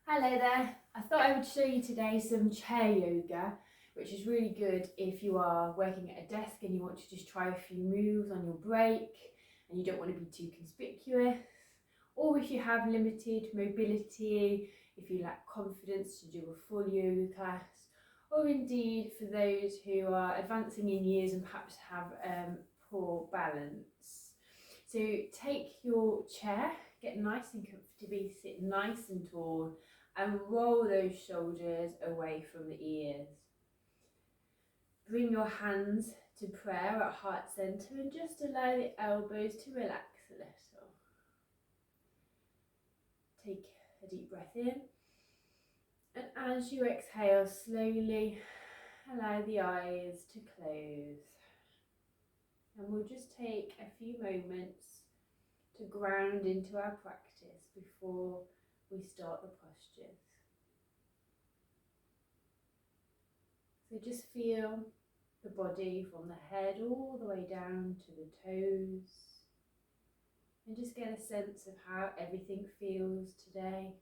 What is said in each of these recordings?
Hello there. I thought I would show you today some chair yoga, which is really good if you are working at a desk and you want to just try a few moves on your break and you don't want to be too conspicuous, or if you have limited mobility, if you lack confidence to do a full yoga class, or indeed for those who are advancing in years and perhaps have poor balance. So take your chair, get nice and comfortably, sit nice and tall, and roll those shoulders away from the ears. Bring your hands to prayer at heart center and just allow the elbows to relax a little. Take a deep breath in, and as you exhale slowly, allow the eyes to close. And we'll just take a few moments to ground into our practice before we start the postures. So just feel the body from the head all the way down to the toes, and just get a sense of how everything feels today.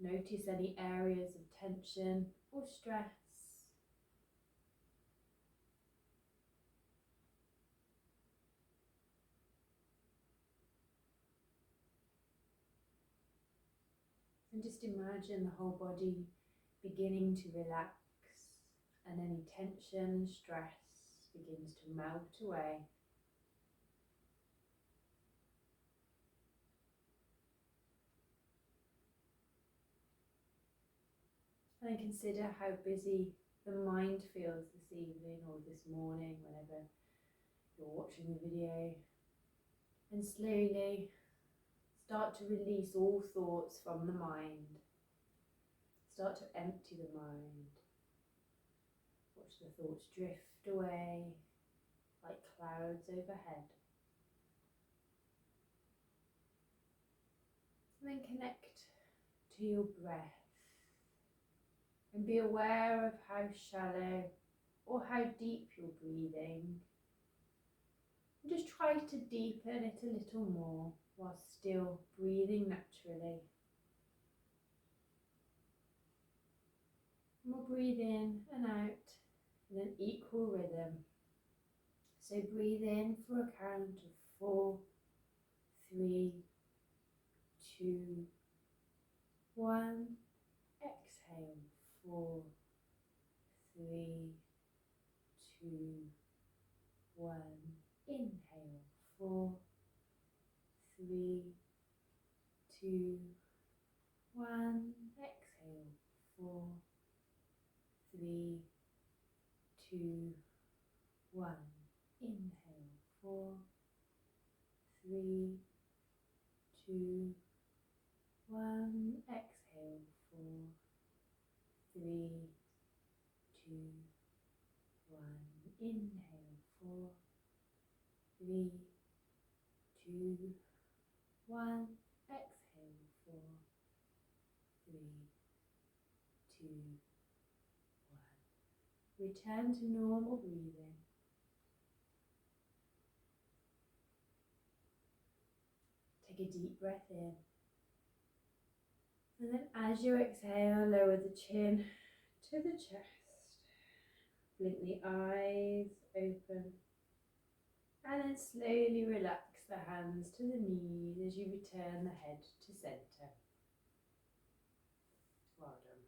Notice any areas of tension or stress. And just imagine the whole body beginning to relax, and any tension and stress begins to melt away. And then consider how busy the mind feels this evening or this morning, whenever you're watching the video. And slowly start to release all thoughts from the mind. Start to empty the mind. Watch the thoughts drift away like clouds overhead. And then connect to your breath and be aware of how shallow or how deep you're breathing. And just try to deepen it a little more while still breathing naturally. And we'll breathe in and out in an equal rhythm. So breathe in for a count of 4, 3, 2, 1. Exhale, 4, 3, 2, 1. Inhale, 4, 3, 2, 1. Exhale, 4, 3, 2, 1. Inhale, 4, 3, 2, 1. Exhale, 4, 3, 2, 1. Inhale, 4, 3, 2, 1. Exhale, 4, 3, 2, 1. Return to normal breathing. Take a deep breath in. And then as you exhale, lower the chin to the chest. Blink the eyes open. And then slowly relax the hands to the knees as you return the head to centre. Well done.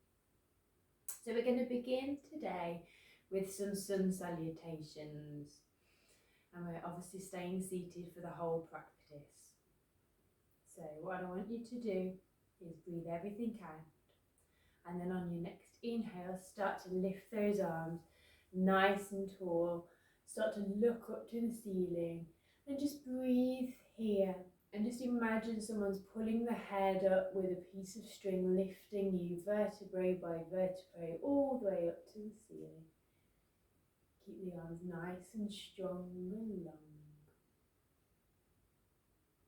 So we're going to begin today with some sun salutations. And we're obviously staying seated for the whole practice. So what I want you to do is breathe everything out. And then on your next inhale, start to lift those arms nice and tall. Start to look up to the ceiling and just breathe here. And just imagine someone's pulling the head up with a piece of string, lifting you vertebrae by vertebrae all the way up to the ceiling. Keep the arms nice and strong and long.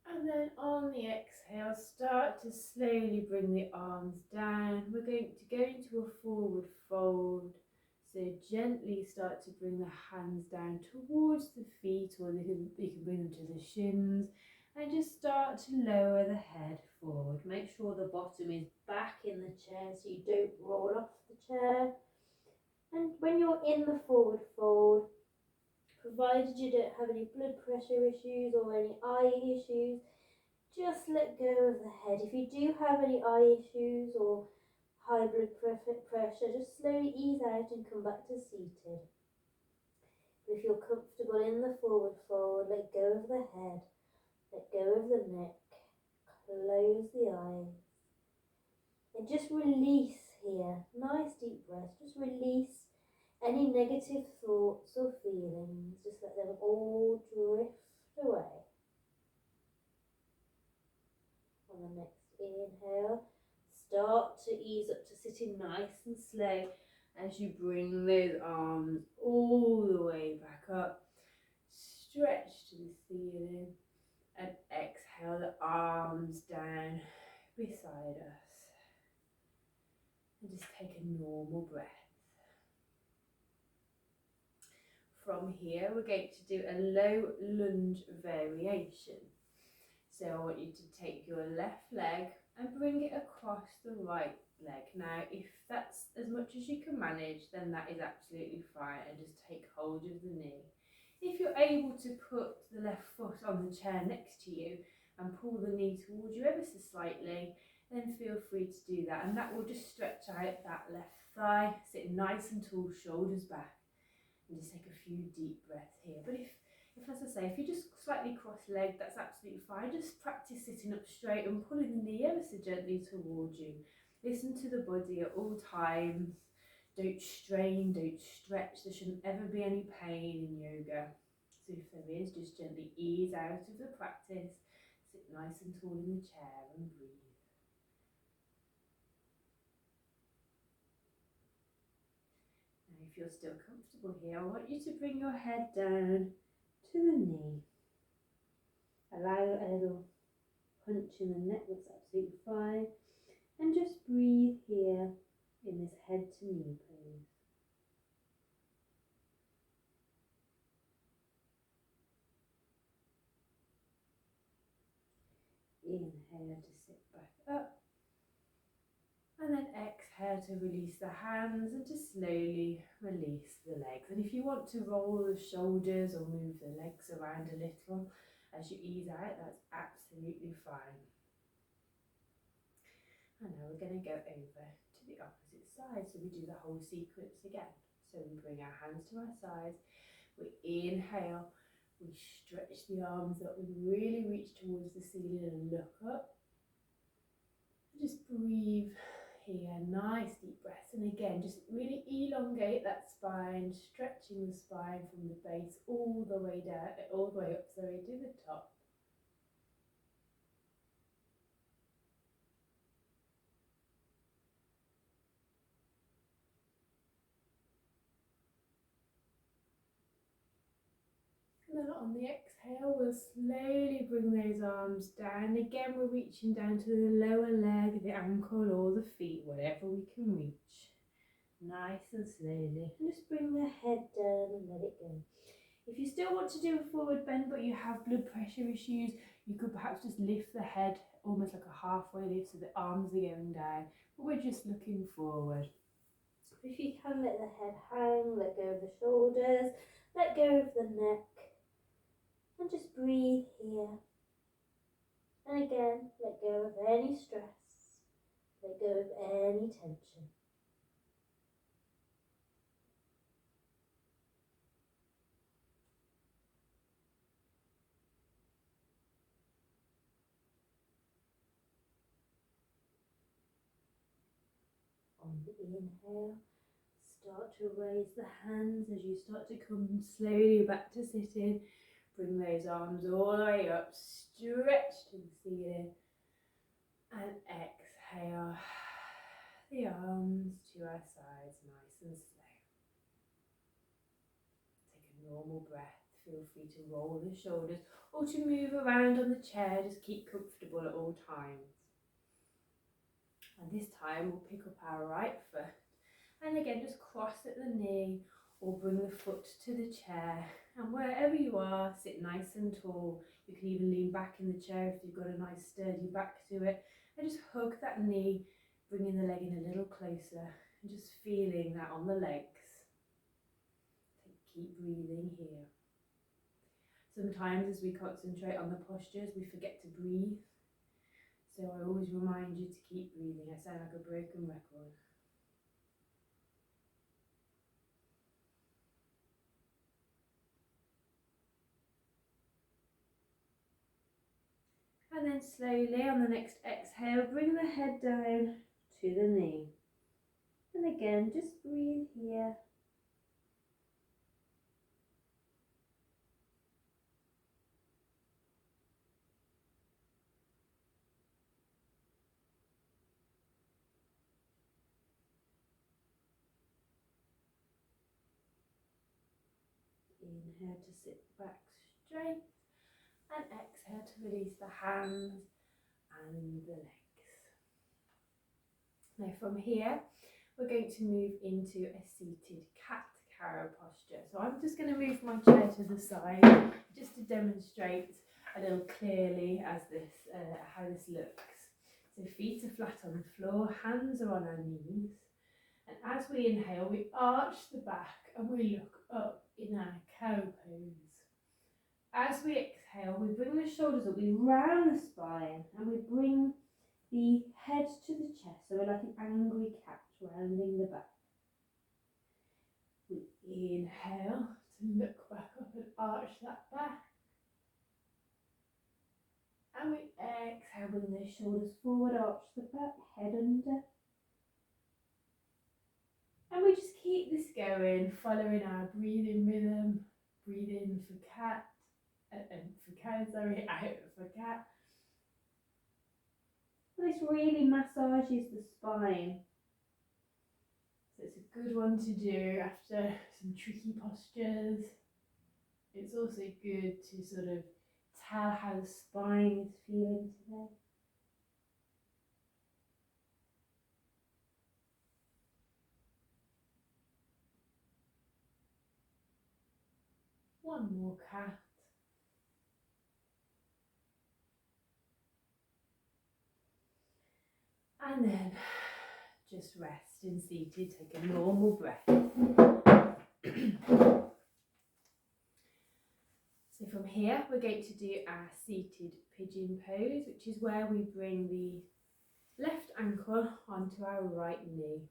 And then on the exhale, start to slowly bring the arms down. We're going to go into a forward fold. So gently start to bring the hands down towards the feet, or you can bring them to the shins, and just start to lower the head forward. Make sure the bottom is back in the chair so you don't roll off the chair. And when you're in the forward fold, provided you don't have any blood pressure issues or any eye issues, just let go of the head. If you do have any eye issues or high blood pressure, just slowly ease out and come back to seated. If you're comfortable in the forward fold, let go of the head, let go of the neck, close the eyes, and just release here. Nice deep breath. Just release any negative thoughts or feelings. Just let them all drift away. On the next inhale, start to ease up to sitting nice and slow as you bring those arms all the way back up. Stretch to the ceiling and exhale the arms down beside us. And just take a normal breath. From here, we're going to do a low lunge variation. So I want you to take your left leg and bring it across the right leg. Now, if that's as much as you can manage, then that is absolutely fine, and just take hold of the knee. If you're able to put the left foot on the chair next to you and pull the knee towards you ever so slightly, then feel free to do that, and that will just stretch out that left thigh, sit nice and tall, shoulders back, and just take a few deep breaths here. But if as I say, if you're just slightly cross-legged, that's absolutely fine. Just practice sitting up straight and pulling the knee ever so gently towards you. Listen to the body at all times. Don't strain, don't stretch. There shouldn't ever be any pain in yoga. So if there is, just gently ease out of the practice. Sit nice and tall in the chair and breathe. Now, if you're still comfortable here, I want you to bring your head down to the knee. Allow a little punch in the neck, that's absolutely fine. And just breathe here in this head to knee pose. Inhale to sit back up. And then exhale to release the hands and to slowly release the legs. And if you want to roll the shoulders or move the legs around a little as you ease out, that's absolutely fine. And now we're going to go over to the opposite side. So we do the whole sequence again. So we bring our hands to our sides, we inhale, we stretch the arms up, we really reach towards the ceiling and look up. Just breathe here, nice deep breaths. And again, just really elongate that spine, stretching the spine from the base all the way down, all the way up, sorry, to the top. And then on the exhale, we'll slowly bring those arms down. Again, we're reaching down to the lower leg, the ankle or the feet, whatever we can reach. Nice and slowly. And just bring the head down and let it go. If you still want to do a forward bend but you have blood pressure issues, you could perhaps just lift the head almost like a halfway lift so the arms are going down, but we're just looking forward. If you can, let the head hang, let go of the shoulders, let go of the neck, and just breathe here. And again, let go of any stress, let go of any tension. On the inhale, start to raise the hands as you start to come slowly back to sitting. Bring those arms all the way up, stretch to the ceiling, and exhale the arms to our sides, nice and slow. Take a normal breath. Feel free to roll the shoulders or to move around on the chair. Just keep comfortable at all times. And this time we'll pick up our right foot And again, just cross at the knee or bring the foot to the chair. And wherever you are, sit nice and tall. You can even lean back in the chair if you've got a nice sturdy back to it. And just hug that knee, bringing the leg in a little closer and just feeling that on the legs. Keep breathing here. Sometimes as we concentrate on the postures, we forget to breathe. So I always remind you to keep breathing. I sound like a broken record. And then slowly on the next exhale, bring the head down to the knee. And again, just breathe here. Inhale to sit back straight. And exhale to release the hands and the legs. Now from here, we're going to move into a seated cat-cow posture. So I'm just going to move my chair to the side just to demonstrate a little clearly as this how this looks. So feet are flat on the floor, hands are on our knees. And as we inhale, we arch the back and we look up in our cow pose. As we exhale, we bring the shoulders up, we round the spine, and we bring the head to the chest, so we're like an angry cat rounding the back. We inhale to look back up and arch that back. And we exhale, bring the shoulders forward, arch the back, head under. And we just keep this going, following our breathing rhythm. Breathe in for cat, out for cat. And this really massages the spine. So it's a good one to do after some tricky postures. It's also good to sort of tell how the spine is feeling today. One more cat. And then just rest in seated, take a normal breath. So from here, we're going to do our seated pigeon pose, which is where we bring the left ankle onto our right knee.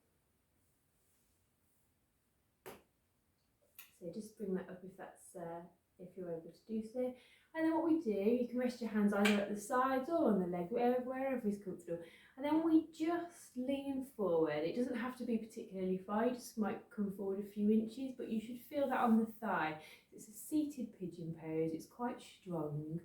So just bring that up if you're able to do so. And then what we do, you can rest your hands either at the sides or on the leg, wherever is comfortable. And then we just lean forward. It doesn't have to be particularly far, you just might come forward a few inches, but you should feel that on the thigh. It's a seated pigeon pose, it's quite strong.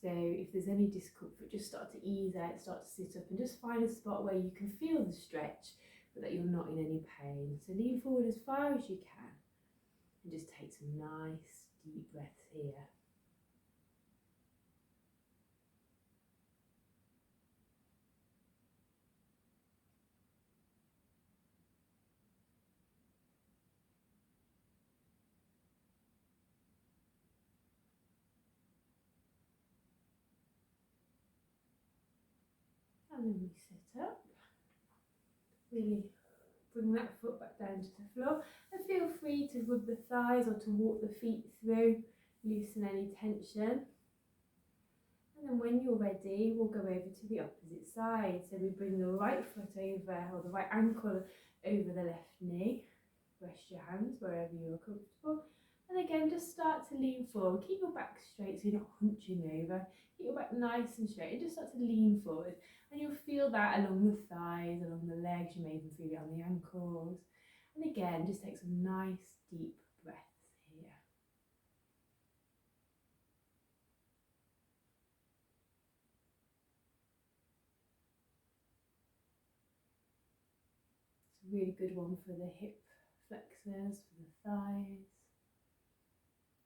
So if there's any discomfort, just start to ease out, start to sit up and just find a spot where you can feel the stretch, but that you're not in any pain. So lean forward as far as you can. And just take some nice deep breaths here. And then we sit up. Really bring that foot back down to the floor. And feel free to rub the thighs or to walk the feet through, loosen any tension. And then when you're ready, we'll go over to the opposite side. So we bring the right foot over, or the right ankle over the left knee. Rest your hands wherever you're comfortable. And again, just start to lean forward. Keep your back straight so you're not hunching over. Keep your back nice and straight and just start to lean forward. And you'll feel that along the thighs, along the legs. You may even feel it on the ankles. And again, just take some nice deep breaths here. It's a really good one for the hip flexors, for the thighs.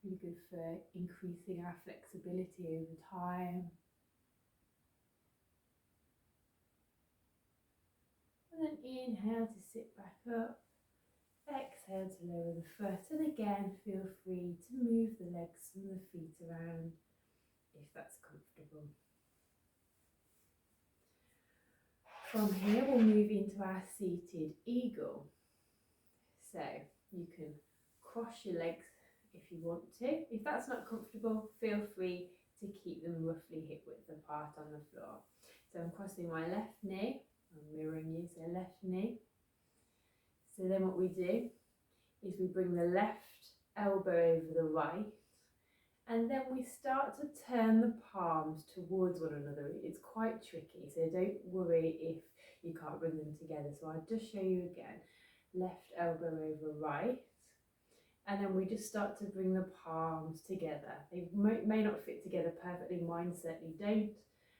Really good for increasing our flexibility over time. And then inhale to sit back up. Exhale to lower the foot, and again feel free to move the legs and the feet around if that's comfortable. From here we'll move into our seated eagle. So you can cross your legs if you want to. If that's not comfortable, feel free to keep them roughly hip width apart on the floor. So I'm crossing my left knee, I'm mirroring you, so left knee. So then what we do is we bring the left elbow over the right, and then we start to turn the palms towards one another. It's quite tricky, so don't worry if you can't bring them together. So I'll just show you again. Left elbow over right, and then we just start to bring the palms together. They may not fit together perfectly, mine certainly don't.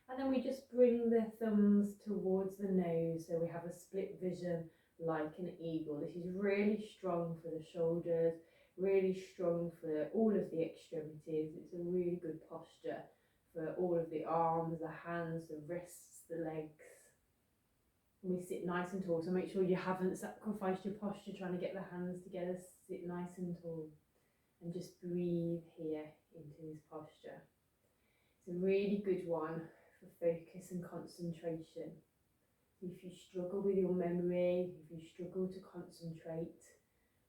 And then we just bring the thumbs towards the nose, so we have a split vision like an eagle. This is really strong for the shoulders, really strong for all of the extremities. It's a really good posture for all of the arms, the hands, the wrists, the legs. And we sit nice and tall, so make sure you haven't sacrificed your posture trying to get the hands together. Sit nice and tall and just breathe here into this posture. It's a really good one for focus and concentration. If you struggle with your memory, if you struggle to concentrate,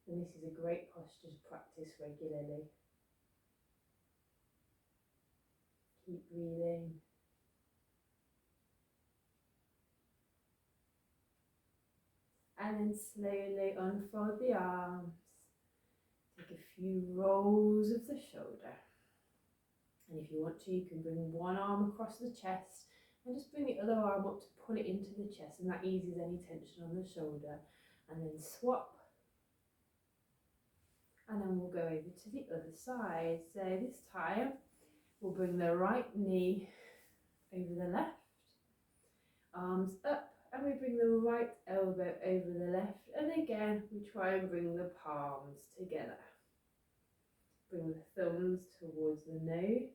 then this is a great posture to practice regularly. Keep breathing. And then slowly unfold the arms. Take a few rolls of the shoulder. And if you want to, you can bring one arm across the chest and just bring the other arm up to pull it into the chest, and that eases any tension on the shoulder. And then swap. And then we'll go over to the other side. So this time we'll bring the right knee over the left, arms up, and we bring the right elbow over the left, and again we try and bring the palms together. Bring the thumbs towards the nose,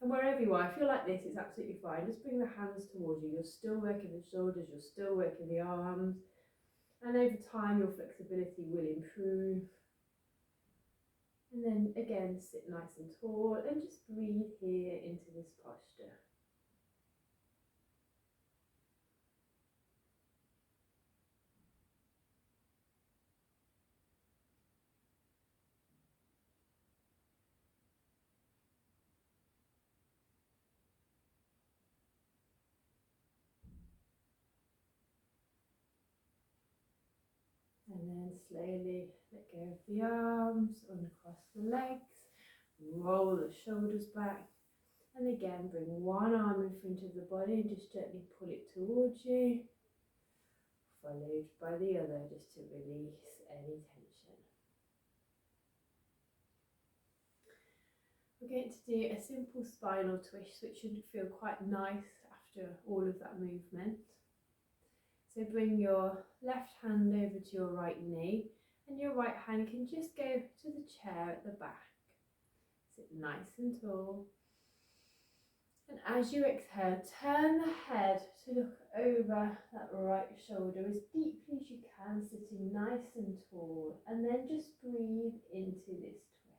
and wherever you are, if you're like this, it's absolutely fine. Just bring the hands towards you. You're still working the shoulders, you're still working the arms, and over time your flexibility will improve. And then again, sit nice and tall and just breathe here into this posture. And then slowly let go of the arms, uncross the legs, roll the shoulders back, and again bring one arm in front of the body and just gently pull it towards you, followed by the other just to release any tension. We're going to do a simple spinal twist, which should feel quite nice after all of that movement. So bring your left hand over to your right knee, and your right hand can just go to the chair at the back. Sit nice and tall. And as you exhale, turn the head to look over that right shoulder as deeply as you can, sitting nice and tall. And then just breathe into this twist.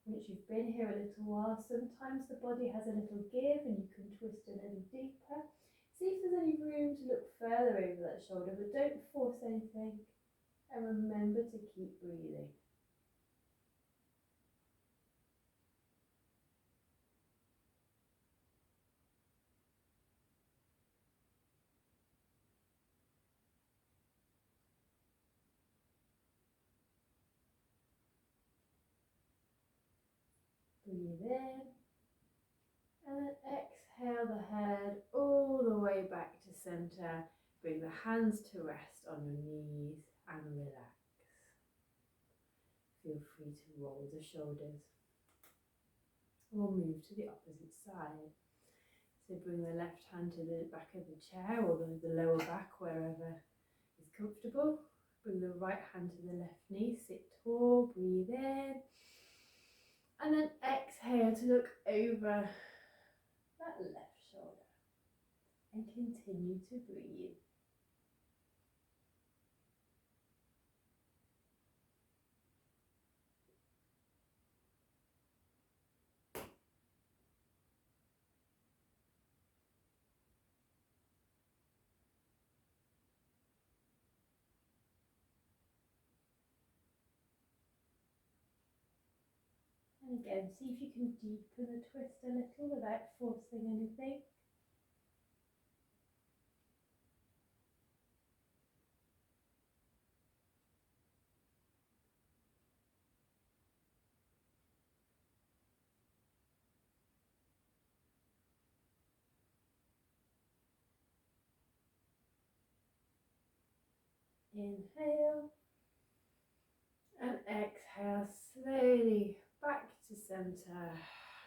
Once you've been here a little while, sometimes the body has a little give and you can twist a little deeper. See if there's any room to look further over that shoulder, but don't force anything. And remember to keep breathing. Breathe in, and then exhale the head all the way back to center. Bring the hands to rest on your knees and relax. Feel free to roll the shoulders. We'll move to the opposite side. So bring the left hand to the back of the chair or the lower back, wherever is comfortable. Bring the right hand to the left knee, sit tall, breathe in. And then exhale to look over that left shoulder and continue to breathe. And again, see if you can deepen the twist a little without forcing anything. Inhale and exhale slowly back to center,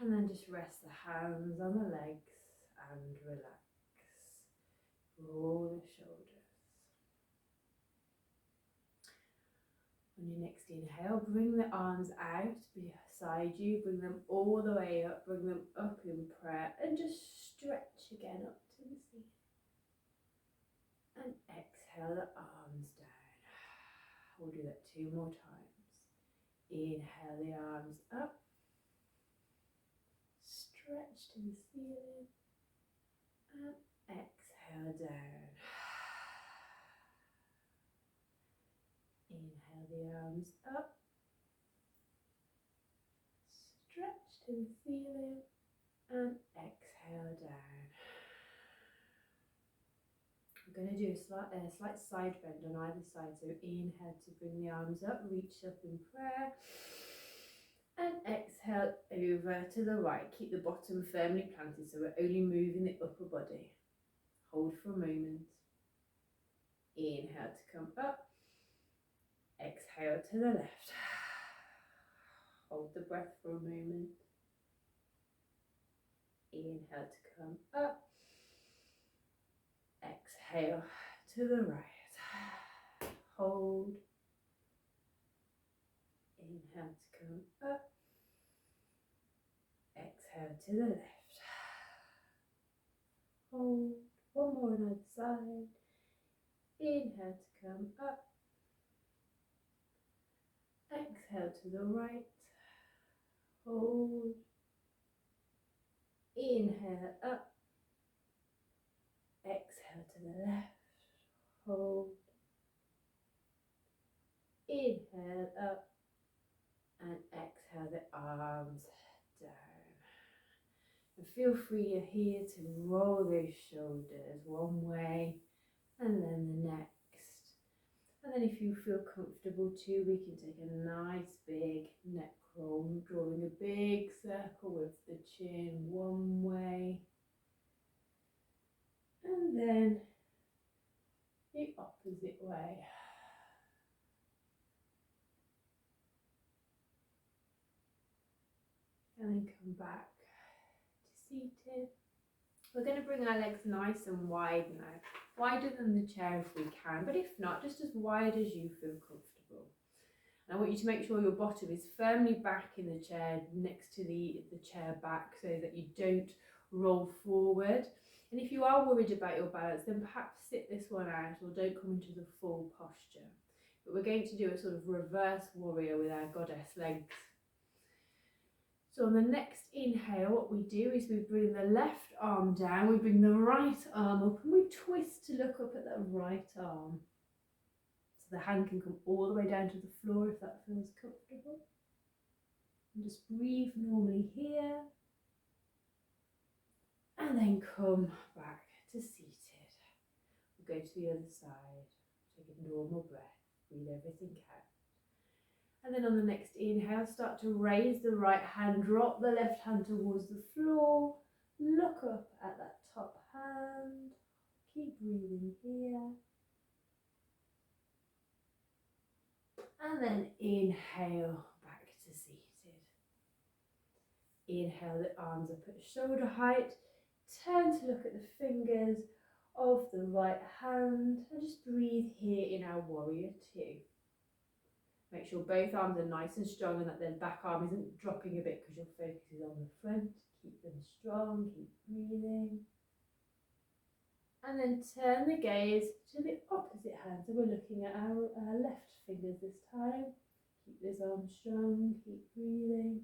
and then just rest the hands on the legs and relax. Roll the shoulders. On your next inhale, bring the arms out beside you, bring them all the way up, bring them up in prayer, and just stretch again up to the ceiling. And exhale the arms down. We'll do that 2 more times. Inhale the arms up, stretch to the ceiling, and exhale down. Inhale the arms up, stretch to the ceiling, and exhale down. We're going to do a slight side bend on either side. So inhale to bring the arms up, reach up in prayer, and exhale over to the right. Keep the bottom firmly planted so we're only moving the upper body. Hold for a moment. Inhale to come up, exhale to the left. Hold the breath for a moment. Inhale to come up, exhale to the right. Hold. Inhale to come up, exhale to the left. Hold. One more on either side. Inhale to come up, exhale to the right. Hold. Inhale up, exhale to the left. Hold. Inhale up, and exhale the arms down. And feel free here to roll those shoulders one way and then the next. And then if you feel comfortable too, we can take a nice big neck roll, drawing a big circle with the chin one way. And then the opposite way. And then come back to seated. We're going to bring our legs nice and wide now, wider than the chair if we can, but if not, just as wide as you feel comfortable. And I want you to make sure your bottom is firmly back in the chair, next to the chair back, so that you don't roll forward. And if you are worried about your balance, then perhaps sit this one out or don't come into the full posture. But we're going to do a sort of reverse warrior with our goddess legs. So on the next inhale, what we do is we bring the left arm down, we bring the right arm up, and we twist to look up at that right arm. So the hand can come all the way down to the floor if that feels comfortable. And just breathe normally here. And then come back to seated. We'll go to the other side. Take a normal breath. Breathe everything out. And then on the next inhale, start to raise the right hand, drop the left hand towards the floor, look up at that top hand, keep breathing here. And then inhale back to seated. Inhale the arms up at shoulder height, turn to look at the fingers of the right hand and just breathe here in our warrior two. Make sure both arms are nice and strong and that the back arm isn't dropping a bit because your focus is on the front. Keep them strong, keep breathing. And then turn the gaze to the opposite hand. So we're looking at our left fingers this time. Keep those arms strong, keep breathing.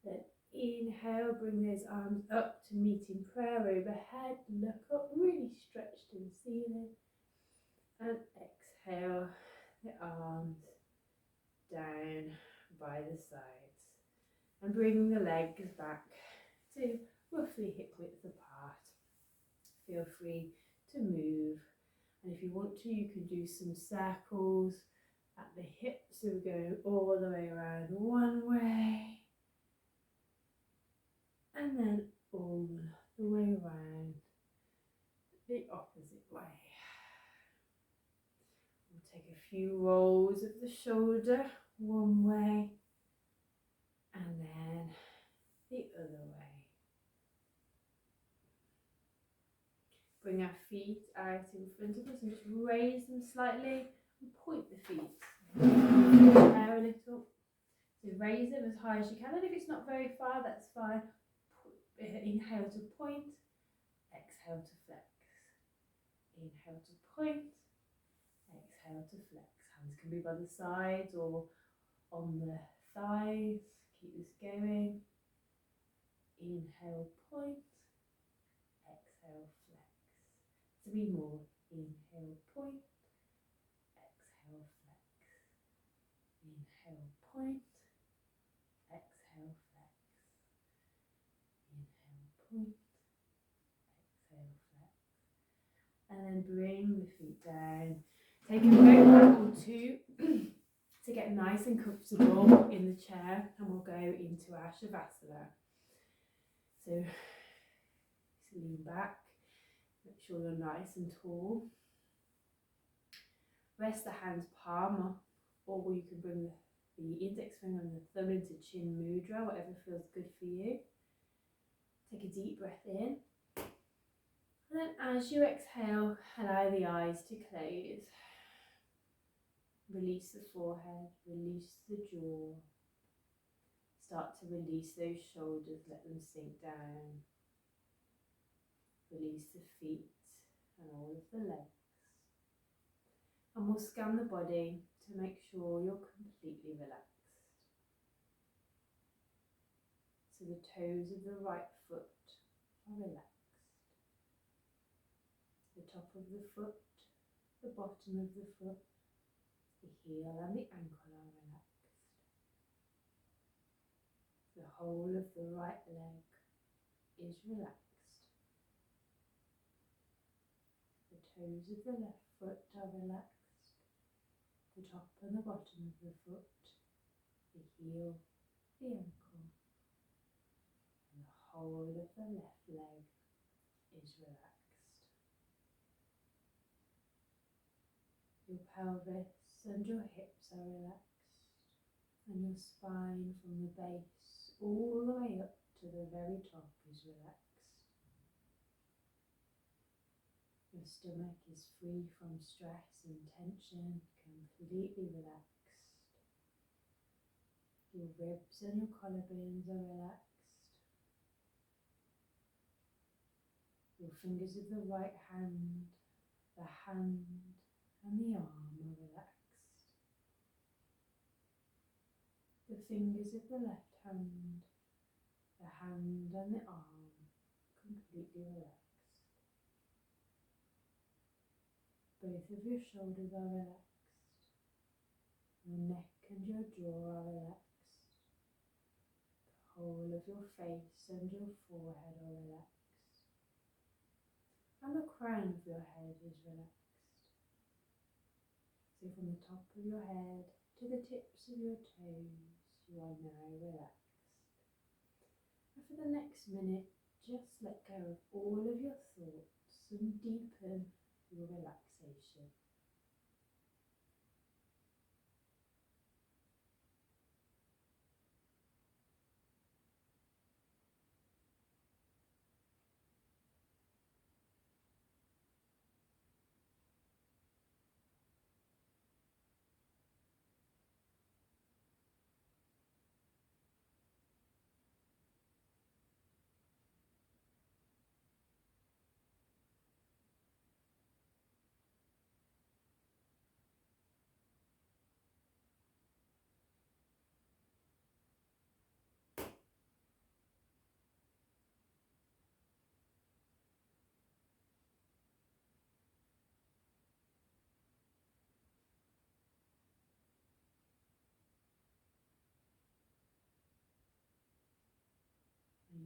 Then inhale, bring those arms up to meeting prayer overhead. Look up, really stretch to the ceiling. And exhale, the arms down by the sides. And bring the legs back to roughly hip width apart. Feel free to move. And if you want to, you can do some circles at the hips. So we're going all the way around one way. And then all the way around the opposite way. We'll take a few rolls of the shoulder one way and then the other way. Bring our feet out in front of us and just raise them slightly and point the feet. Hair a little. So raise them as high as you can, and if it's not very far, that's fine. Inhale to point, exhale to flex. Inhale to point, exhale to flex. Hands can be by the sides or on the thighs. Keep this going. Inhale, point, exhale, flex. 3 more. Inhale, point, exhale, flex. Inhale, point, exhale, flex. Inhale, point, exhale, flex. And then bring the feet down. Take a moment or two to get nice and comfortable in the chair, and we'll go into our Shavasana. So lean back, make sure you're nice and tall. Rest the hands palm up, or you can bring the index finger and the thumb into chin mudra, whatever feels good for you. Take a deep breath in. And then as you exhale, allow the eyes to close. Release the forehead, release the jaw. Start to release those shoulders, let them sink down. Release the feet and all of the legs. And we'll scan the body to make sure you're completely relaxed. So the toes of the right foot are relaxed. The top of the foot, the bottom of the foot, the heel and the ankle are relaxed. The whole of the right leg is relaxed. The toes of the left foot are relaxed. The top and the bottom of the foot, the heel, the ankle, and the whole of the left leg is relaxed. Your pelvis and your hips are relaxed, and your spine from the base all the way up to the very top is relaxed. Your stomach is free from stress and tension, completely relaxed. Your ribs and your collarbones are relaxed. Your fingers of the right hand, the hand and the arm are relaxed. The fingers of the left hand, the hand and the arm completely relaxed. Both of your shoulders are relaxed. Your neck and your jaw are relaxed. The whole of your face and your forehead are relaxed. And the crown of your head is relaxed. So from the top of your head to the tips of your toes, you are now relaxed. And for the next minute, just let go of all of your thoughts and deepen your relaxation.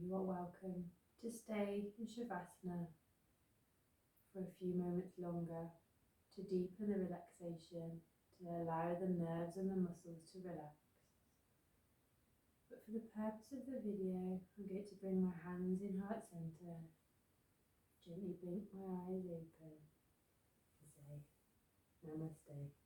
you are welcome to stay in Shavasana for a few moments longer to deepen the relaxation, to allow the nerves and the muscles to relax. But for the purpose of the video, I'm going to bring my hands in heart center, gently blink my eyes open and say Namaste.